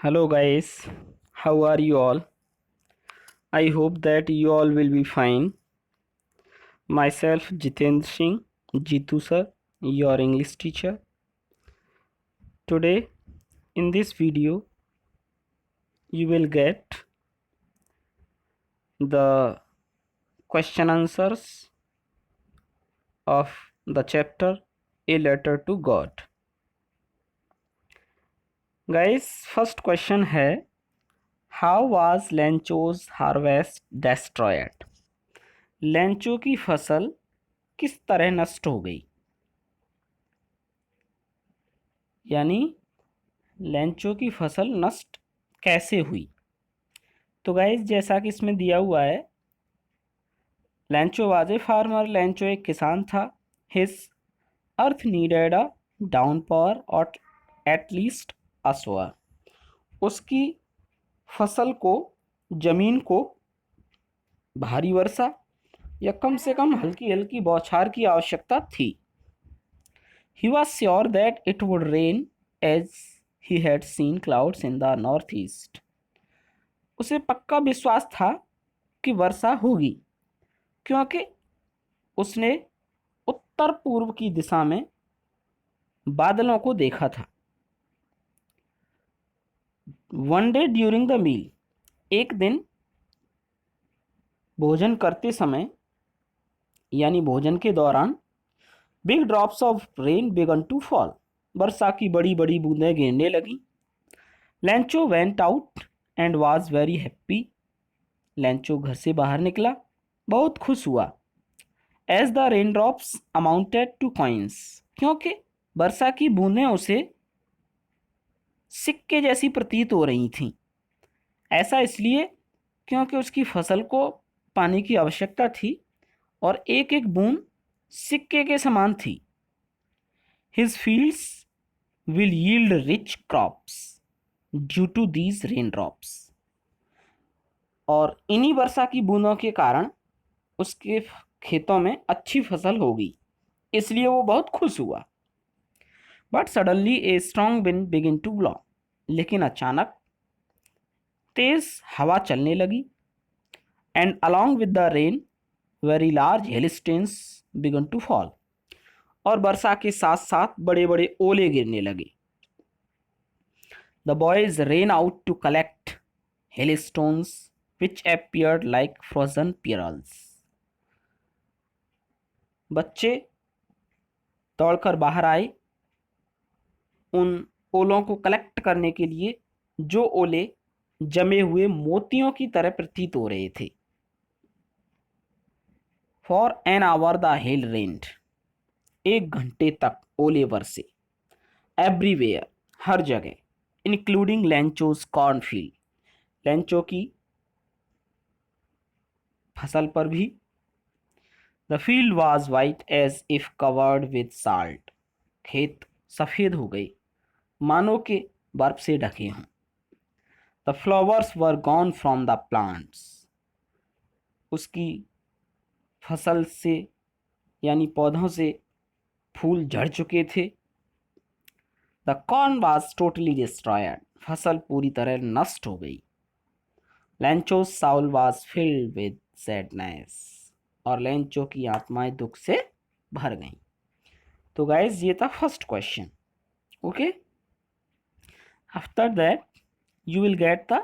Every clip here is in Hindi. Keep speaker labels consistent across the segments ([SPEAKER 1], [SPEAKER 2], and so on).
[SPEAKER 1] Hello guys, how are you all? I hope that you all will be fine. Myself Jitendra Singh, Jitu sir, your English teacher. Today in this video you will get the question answers of the chapter A Letter to God. Guys, first question है How was Lencho's harvest destroyed? Lencho की फसल किस तरह नष्ट हो गई? यानी लेंचो की फसल नष्ट कैसे हुई? तो गाइज जैसा कि इसमें दिया हुआ है, Lencho was a farmer, Lencho एक किसान था। हिज अर्थ नीडेड अ डाउनपॉर और एट लीस्ट अ शॉवर। उसकी फसल को, जमीन को भारी वर्षा या कम से कम हल्की हल्की बौछार की आवश्यकता थी। He was sure that it would rain as he had seen clouds in the north east. उसे पक्का विश्वास था कि वर्षा होगी, क्योंकि उसने उत्तर पूर्व की दिशा में बादलों को देखा था। One day during the meal, एक दिन भोजन करते समय यानी भोजन के दौरान, big drops of rain began to fall, वर्षा की बड़ी बड़ी बूंदें गिरने लगी। Lencho went out and was very happy. Lencho घर से बाहर निकला, बहुत खुश हुआ। As the rain drops amounted to coins, क्योंकि वर्षा की बूंदें उसे सिक्के जैसी प्रतीत हो रही थीं। ऐसा इसलिए क्योंकि उसकी फसल को पानी की आवश्यकता थी और एक एक बूंद सिक्के के समान थी। His fields will yield rich crops due to these rain drops. और इन्हीं वर्षा की बूंदों के कारण उसके खेतों में अच्छी फसल होगी, इसलिए वो बहुत खुश हुआ। But suddenly a strong wind begin to blow, लेकिन अचानक तेज हवा चलने लगी। And along with the rain very large hailstones began to fall, और वर्षा के साथ साथ बड़े बड़े ओले गिरने लगे। The boys ran out to collect hailstones which appeared like frozen pearls। बच्चे दौड़कर बाहर आए उन ओलों को कलेक्ट करने के लिए, जो ओले जमे हुए मोतियों की तरह प्रतीत हो रहे थे। For an hour the hail rained, एक घंटे तक ओले बरसे। एवरीवेयर, हर जगह। इंक्लूडिंग लेंचोस कॉर्नफील्ड, लेंचो की फसल पर भी। The field was white as if covered with salt, खेत सफ़ेद हो गए मानो के बर्फ से ढके हों। The flowers were gone from the plants, उसकी फसल से यानी पौधों से फूल झड़ चुके थे। The corn was totally destroyed, फसल पूरी तरह नष्ट हो गई। Lencho's soul was filled with sadness, और लेंचो की आत्माएं दुख से भर गईं। तो गाइज ये था first question. Okay, after that you will get the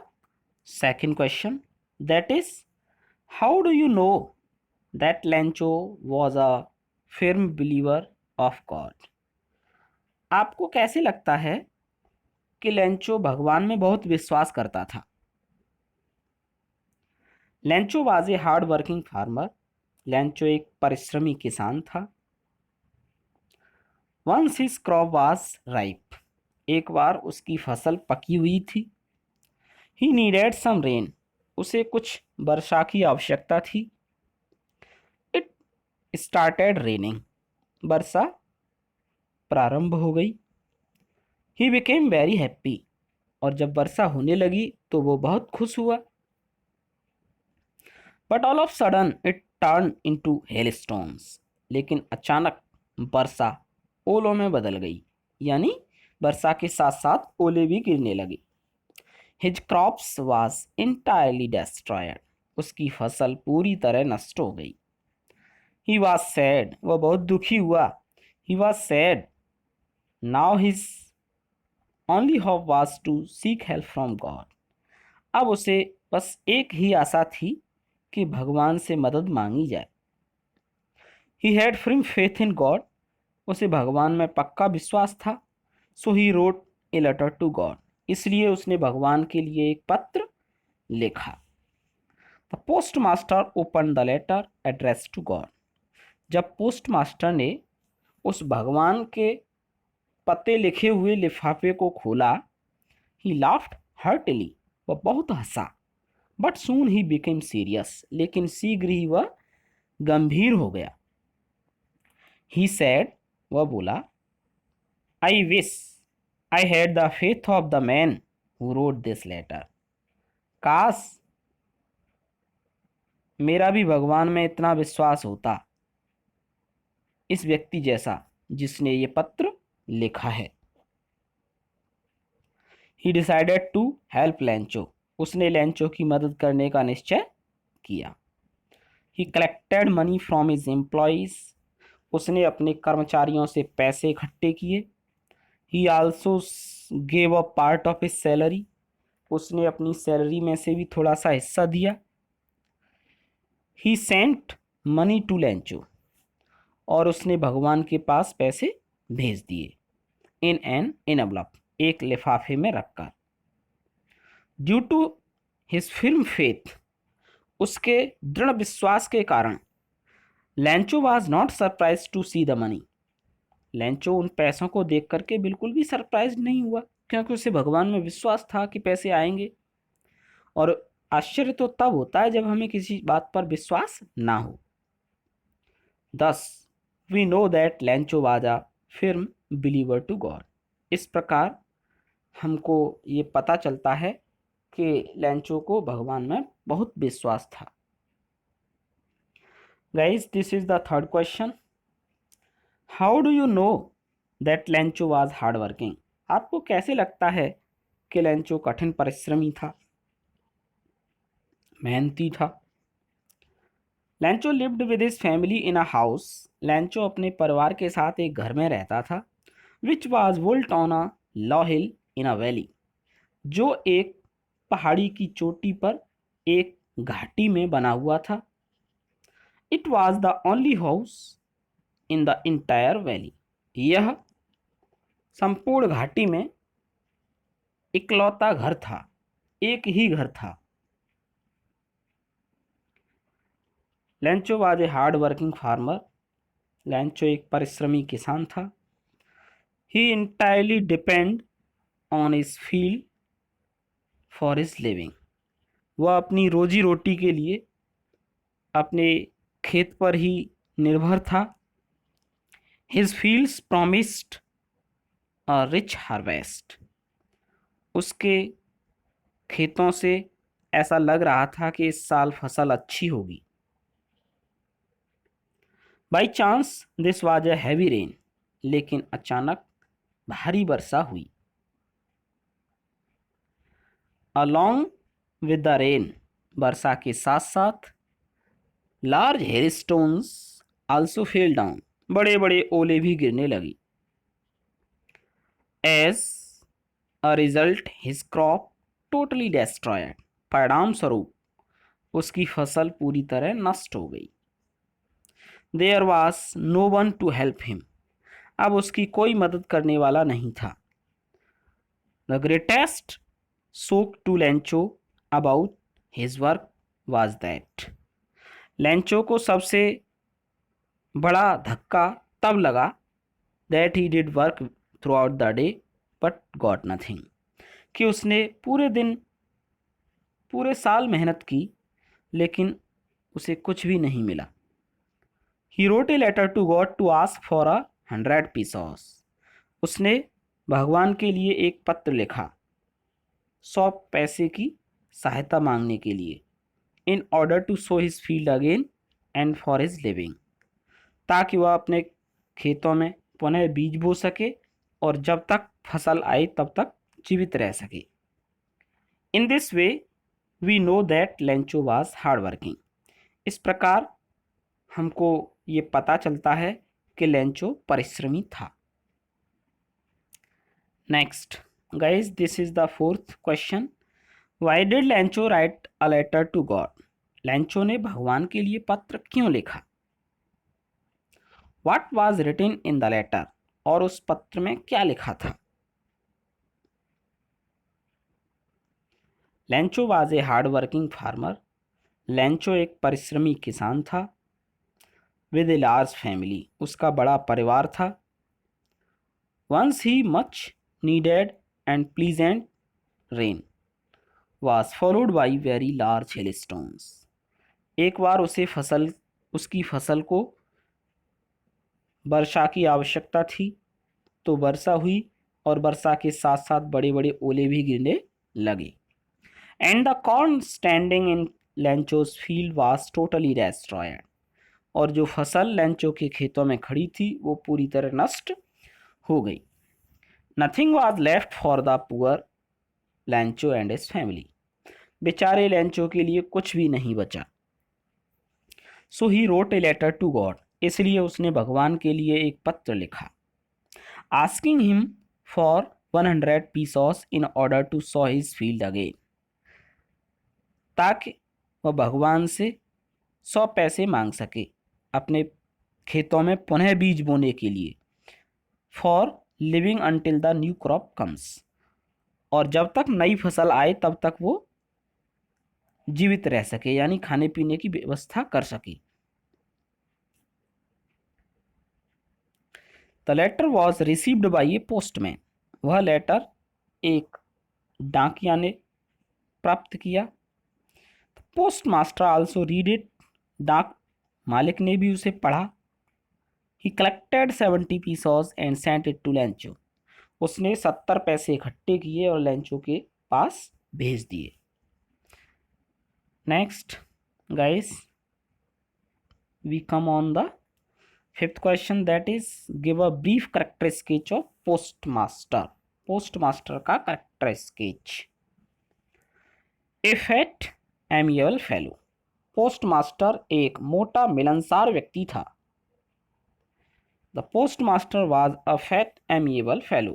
[SPEAKER 1] second question, that is, how do you know that Lencho was a firm believer of God? आपको कैसे लगता है कि लेंचो भगवान में बहुत विश्वास करता था? Lencho was a hard working farmer, Lencho एक परिश्रमी किसान था। Once his crop was ripe, एक बार उसकी फसल पकी हुई थी। ही नीडेड सम रेन, उसे कुछ वर्षा की आवश्यकता थी। इट स्टार्टेड रेनिंग, वर्षा प्रारंभ हो गई। ही बिकेम वेरी हैप्पी, और जब वर्षा होने लगी तो वो बहुत खुश हुआ। But all of sudden it turn into hailstones, लेकिन अचानक वर्षा ओलों में बदल गई, यानी वर्षा के साथ साथ ओले भी गिरने लगे। His crops was entirely destroyed, उसकी फसल पूरी तरह नष्ट हो गई। ही वॉज सैड, वह बहुत दुखी हुआ। He was sad, now his only hope was to seek help from God. अब उसे बस एक ही आशा थी कि भगवान से मदद मांगी जाए। He had firm faith in God, उसे भगवान में पक्का विश्वास था। So he wrote a letter to God, इसलिए उसने भगवान के लिए एक पत्र लिखा। The post master open the letter address to God, जब पोस्ट मास्टर ने उस भगवान के पते लिखे हुए लिफाफे को खोला, ही लाफ्ड हार्टली, वह बहुत हंसा। But soon he became serious, लेकिन शीघ्र ही वह गंभीर हो गया। ही सैड, वह बोला, I wish I had the faith of the man who wrote this letter. काश मेरा भी भगवान में इतना विश्वास होता, इस व्यक्ति जैसा जिसने ये पत्र लिखा है। He decided to help Lencho, उसने लैंचो की मदद करने का निश्चय किया। He collected money from his employees, उसने अपने कर्मचारियों से पैसे इकट्ठे किए। He also gave a part of his salary, उसने अपनी सैलरी में से भी थोड़ा सा हिस्सा दिया। ही सेंट मनी टू लैंचो, और उसने भगवान के पास पैसे भेज दिए। इन एन एनवलप, एक लिफाफे में रखकर। Due to his firm faith, उसके दृढ़ विश्वास के कारण, Lencho was not surprise to see the money, Lencho उन पैसों को देख करके बिल्कुल भी सरप्राइज नहीं हुआ, क्योंकि उसे भगवान में विश्वास था कि पैसे आएंगे। और आश्चर्य तो तब होता है जब हमें किसी बात पर विश्वास ना हो। Thus, we know that Lencho was a firm believer to God, इस प्रकार हमको ये पता चलता है कि लैंचो को भगवान में बहुत विश्वास था। Guys, this is the third question. How do you know that लैंचो was hard working, आपको कैसे लगता है कि लैंचो कठिन परिश्रमी था, मेहनती था। Lencho lived with his family in a house, Lencho अपने परिवार के साथ एक घर में रहता था। Which was built on a low hill in a valley, जो एक पहाड़ी की चोटी पर एक घाटी में बना हुआ था। It was the only house in the entire valley, यह संपूर्ण घाटी में इकलौता घर था, एक ही घर था। Lencho was a hard working farmer, Lencho एक परिश्रमी किसान था। He entirely depend on his field for his living, वह अपनी रोजी रोटी के लिए अपने खेत पर ही निर्भर था। His fields promised a rich harvest, उसके खेतों से ऐसा लग रहा था कि इस साल फसल अच्छी होगी। By chance this was a heavy rain, लेकिन अचानक भारी वर्षा हुई। अलॉन्ग विद द रेन, वर्षा के साथ साथ large hailstones also fell down, बड़े बड़े ओले भी गिरने लगी। As a result his crop totally destroyed, परिणाम स्वरूप उसकी फसल पूरी तरह नष्ट हो गई। There was no one to help him, अब उसकी कोई मदद करने वाला नहीं था। The greatest shock to लैंचो about his work was that, लैंचो को सबसे बड़ा धक्का तब लगा that he did work through out the day but got nothing, कि उसने पूरे दिन पूरे साल मेहनत की, लेकिन उसे कुछ भी नहीं मिला। He wrote a letter to God to ask for 100 pesos, उसने भगवान के लिए एक पत्र लिखा 100 पैसे की सहायता मांगने के लिए। In order to sow his field again and for his living, ताकि वह अपने खेतों में पुनः बीज बो सके और जब तक फसल आए तब तक जीवित रह सके। In this way we know that Lencho was hard working. इस प्रकार हमको ये पता चलता है कि लेंचो परिश्रमी था। Next guys, this is the fourth question. Why did Lencho write a letter to God? Lencho ने भगवान के लिए पत्र क्यों लिखा? What was written in the letter? और उस पत्र में क्या लिखा था? Lencho was a hard working farmer. Lencho एक परिश्रमी किसान था। विद ए लार्ज फैमिली, उसका बड़ा परिवार था। Once he much needed and pleasant rain was followed by very large hailstones। एक बार उसकी फसल को वर्षा की आवश्यकता थी, तो वर्षा हुई और वर्षा के साथ साथ बड़े बड़े ओले भी गिरने लगे। And the corn standing in Lencho's field was totally destroyed. और जो फसल लेंचो के खेतों में खड़ी थी वो पूरी तरह नष्ट हो गई। Nothing was left for the poor Lencho and his family. बेचारे लेंचो के लिए कुछ भी नहीं बचा। So he wrote a letter to God, इसलिए उसने भगवान के लिए एक पत्र लिखा। Asking him for 100 pesos in order to sow his field again, ताकि वह भगवान से 100 पैसे मांग सके अपने खेतों में पुनः बीज बोने के लिए। For living until the new crop comes, और जब तक नई फसल आए तब तक वो जीवित रह सके, यानी खाने पीने की व्यवस्था कर सके। The letter was received by a postman, वह लेटर एक डाकिया ने प्राप्त किया। Post master also read it, डाक मालिक ने भी उसे पढ़ा। He collected 70 pesos and sent it to Lencho, उसने 70 पैसे इकट्ठे किए और लेंचो के पास भेज दिए। Next, guys, we come on the fifth question, that is give a brief character sketch of postmaster। postmaster का character sketch। A fat amiable fellow, postmaster एक मोटा मिलनसार व्यक्ति था। The postmaster was a fat amiable fellow,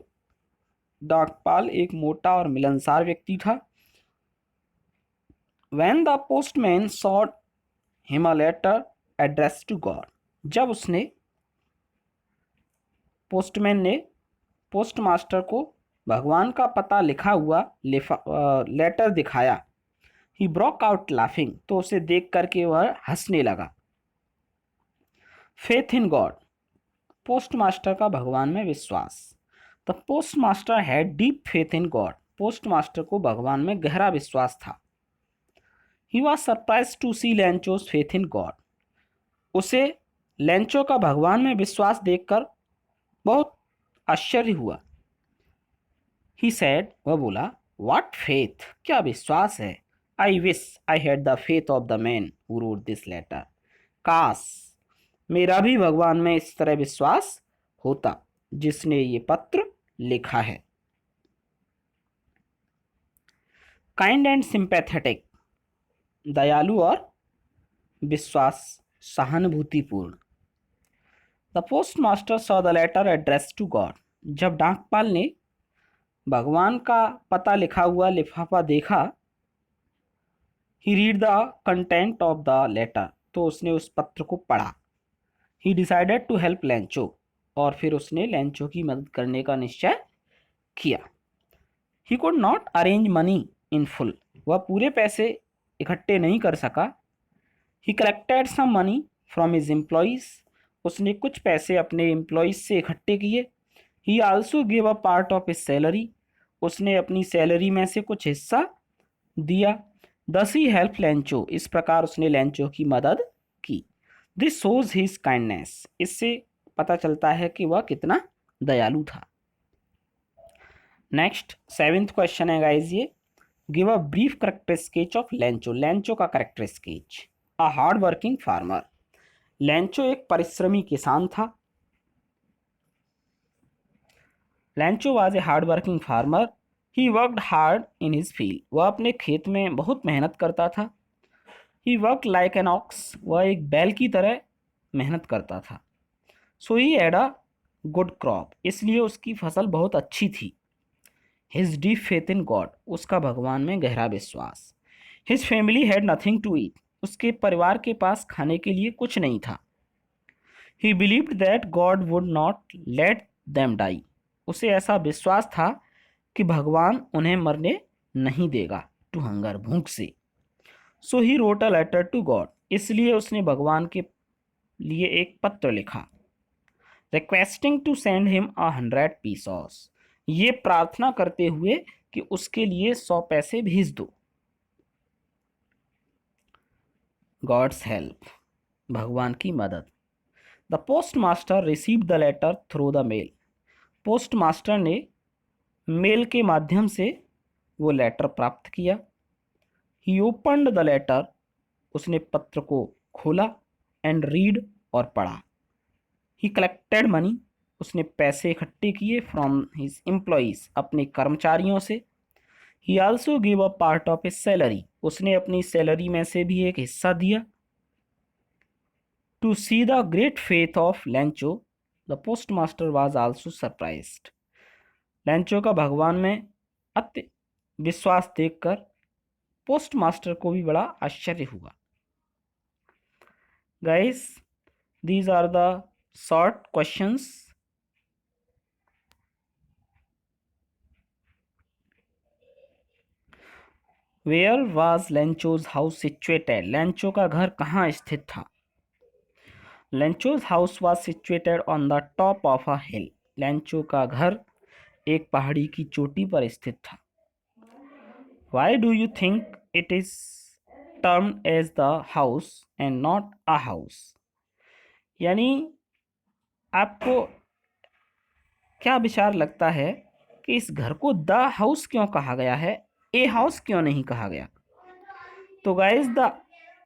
[SPEAKER 1] डाकपाल एक मोटा और मिलनसार व्यक्ति था। When the postman sought him a letter addressed to God, जब उसने पोस्टमैन ने पोस्टमास्टर को भगवान का पता लिखा हुआ लेटर दिखाया। ही ब्रोक आउट लाफिंग, तो उसे देख करके वह हंसने लगा। फेथ इन गॉड, पोस्टमास्टर का भगवान में विश्वास। The postmaster had deep faith in God, postmaster को भगवान में गहरा विश्वास था। He was surprised to see लेंचो's faith in God, उसे लेंचो का भगवान में विश्वास देखकर बहुत आश्चर्य हुआ। He said, वह बोला, What faith, क्या विश्वास है। I wish I had the faith of the man who wrote this letter, काश मेरा भी भगवान में इस तरह विश्वास होता जिसने ये पत्र लिखा है। काइंड एंड सिंपैथेटिक, दयालु और विश्वास सहानुभूतिपूर्ण। The postmaster saw the letter address to God, जब डाकपाल ने भगवान का पता लिखा हुआ लिफाफा देखा। He read the content of the letter, तो उसने उस पत्र को पढ़ा। He decided to help Lencho, और फिर उसने लेंचो की मदद करने का निश्चय किया। He could not arrange money in full, वह पूरे पैसे इकट्ठे नहीं कर सका। He collected some money from his employees, उसने कुछ पैसे अपने एम्प्लॉइज से इकट्ठे किए। He also give a part of his salary, उसने अपनी सैलरी में से कुछ हिस्सा दिया। दस ही हेल्प लेंचो, इस प्रकार उसने लेंचो की मदद की। दिस शोज हिज काइंडनेस, इससे पता चलता है कि वह कितना दयालु था। नेक्स्ट 7th क्वेश्चन है गाइज ये, give a brief character sketch of Lencho. Lencho का character sketch. A hard working farmer, Lencho एक परिश्रमी किसान था। Lencho was a hard working farmer, he worked hard in his field, वह अपने खेत में बहुत मेहनत करता था। He worked like an ox, वह एक बैल की तरह मेहनत करता था। So he had a good crop, इसलिए उसकी फसल बहुत अच्छी थी। His deep faith in God, उसका भगवान में गहरा विश्वास। His family had nothing to eat, उसके परिवार के पास खाने के लिए कुछ नहीं था। He believed that God would not let them die, उसे ऐसा विश्वास था कि भगवान उन्हें मरने नहीं देगा, टू हंगर, भूख से। So he wrote a letter to God, इसलिए उसने भगवान के लिए एक पत्र लिखा। Requesting to send him 100 pesos, ये प्रार्थना करते हुए कि उसके लिए 100 पैसे भेज दो। गॉड्स हेल्प, भगवान की मदद। The post master received the letter through the mail, post master ने मेल के माध्यम से वो लेटर प्राप्त किया। ही ओपन्ड द लेटर, उसने पत्र को खोला। एंड रीड, और पढ़ा। ही कलेक्टेड मनी, उसने पैसे इकट्ठे किए। फ्रॉम हिज एम्प्लॉइज, अपने कर्मचारियों से। He also give a part of his salary, उसने अपनी सैलरी में से भी एक हिस्सा दिया। To see the great faith of Lencho, the post master was also surprised, Lencho का भगवान में अति विश्वास देखकर पोस्ट मास्टर को भी बड़ा आश्चर्य हुआ। Guys, these are the short questions. Where was Lencho's house situated? Lencho का घर कहाँ स्थित था? Lencho's house was situated on the top of a hill. Lencho का घर एक पहाड़ी की चोटी पर स्थित था। Why do you think it is termed as the house and not a house? यानी आपको क्या विचार लगता है कि इस घर को द हाउस क्यों कहा गया है, ए हाउस क्यों नहीं कहा गया? तो guys, the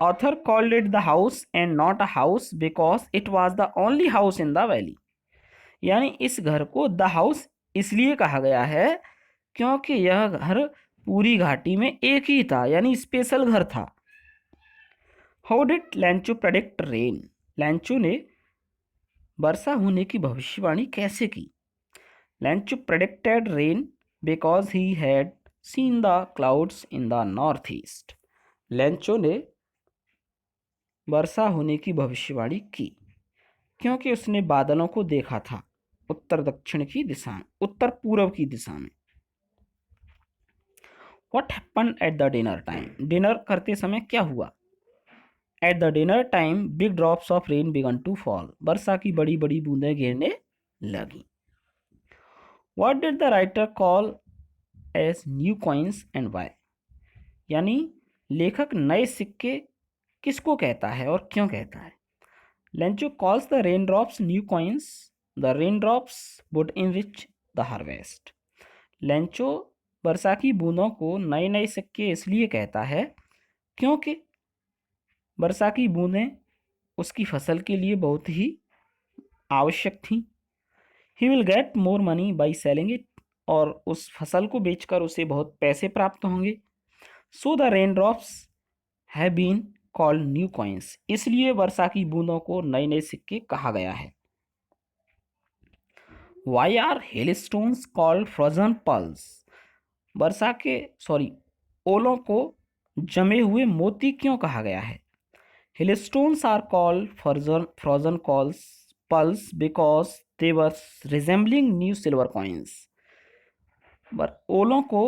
[SPEAKER 1] author called it the house and not a house because it was the only house in the valley. यानी इस घर को द हाउस इसलिए कहा गया है क्योंकि यह घर पूरी घाटी में एक ही था, यानी स्पेशल घर था। How did लैंचो predict rain? लैंचो ने वर्षा होने की भविष्यवाणी कैसे की? लैंचो predicted rain because he had seen the clouds in the north east. लैंचो ने वर्षा होने की भविष्यवाणी की क्योंकि उसने बादलों को देखा था उत्तर दक्षिण की दिशा में, उत्तर पूर्व की दिशा में। What happened at the dinner time? Dinner करते समय क्या हुआ? At the dinner time, big drops of rain began to fall. वर्षा की बड़ी बड़ी बूंदें गिरने लगी। What did the writer call as new coins and why? यानी लेखक नए सिक्के किसको कहता है और क्यों कहता है? Lencho calls the raindrops new coins. The raindrops would enrich the harvest. Lencho वर्षा की बूंदों को नए नए सिक्के इसलिए कहता है क्योंकि वर्षा की बूंदें उसकी फसल के लिए बहुत ही आवश्यक थी। He will get more money by selling it, और उस फसल को बेचकर उसे बहुत पैसे प्राप्त होंगे। So the rain drops have been called new coins, इसलिए वर्षा की बूंदों को नए नए सिक्के कहा गया है। Why are hailstones called frozen pearls? वर्षा के ओलों को जमे हुए मोती क्यों कहा गया है? Hailstones are called frozen calls pearls because they were resembling new silver coins. ओलों को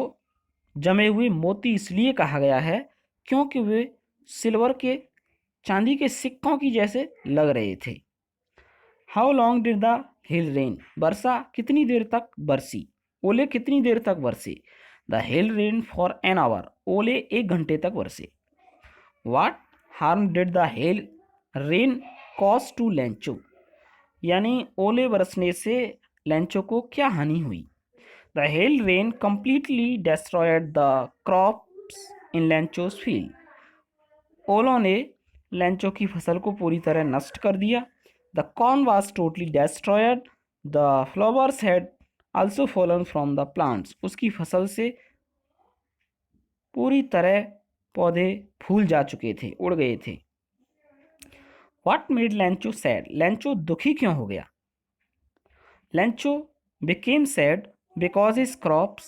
[SPEAKER 1] जमे हुए मोती इसलिए कहा गया है क्योंकि वे सिल्वर के, चांदी के सिक्कों की जैसे लग रहे थे। How long did the hail rain? वर्षा कितनी देर तक बरसी? ओले कितनी देर तक बरसे? The hail rain for an hour, ओले 1 घंटे तक बरसे। What harm did the hail rain cause to Lencho? यानी ओले बरसने से लेंचो को क्या हानि हुई? The hail rain completely destroyed the crops in Lencho's field. ओलों ने लेंचो की फसल को पूरी तरह नष्ट कर दिया। The corn was totally destroyed, the flowers had also fallen from the plants, उसकी फसल से पूरी तरह पौधे फूल जा चुके थे, उड़ गए थे। What made Lancho sad? Lancho दुखी क्यों हो गया? Lancho became sad because his crops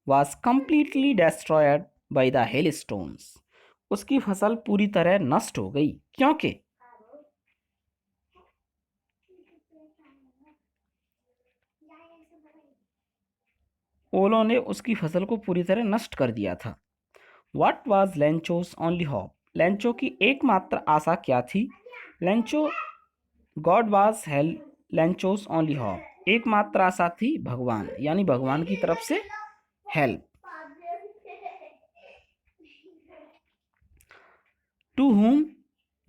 [SPEAKER 1] was completely destroyed by the hailstones. उसकी फसल पूरी तरह नष्ट हो गई क्योंकि ओलों ने उसकी फसल को पूरी तरह नष्ट कर दिया था। What was Lancho's only hope? लैंचो की एकमात्र आशा क्या थी? Lencho God was help Lencho's only hope, एकमात्र आशा थी भगवान, यानी भगवान की तरफ से help. To whom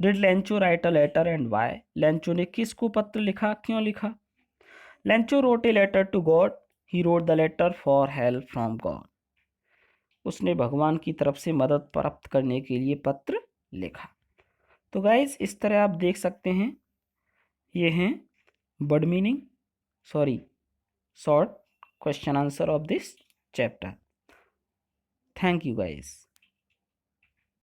[SPEAKER 1] did Lencho write a letter and why? Lencho ने किसको पत्र लिखा, क्यों लिखा? Lencho wrote a letter to God, he wrote the letter for help from God. उसने भगवान की तरफ से मदद प्राप्त करने के लिए पत्र लिखा। तो गाइज इस तरह आप देख सकते हैं, ये हैं word meaning, sorry short question answer of this chapter. Thank you guys.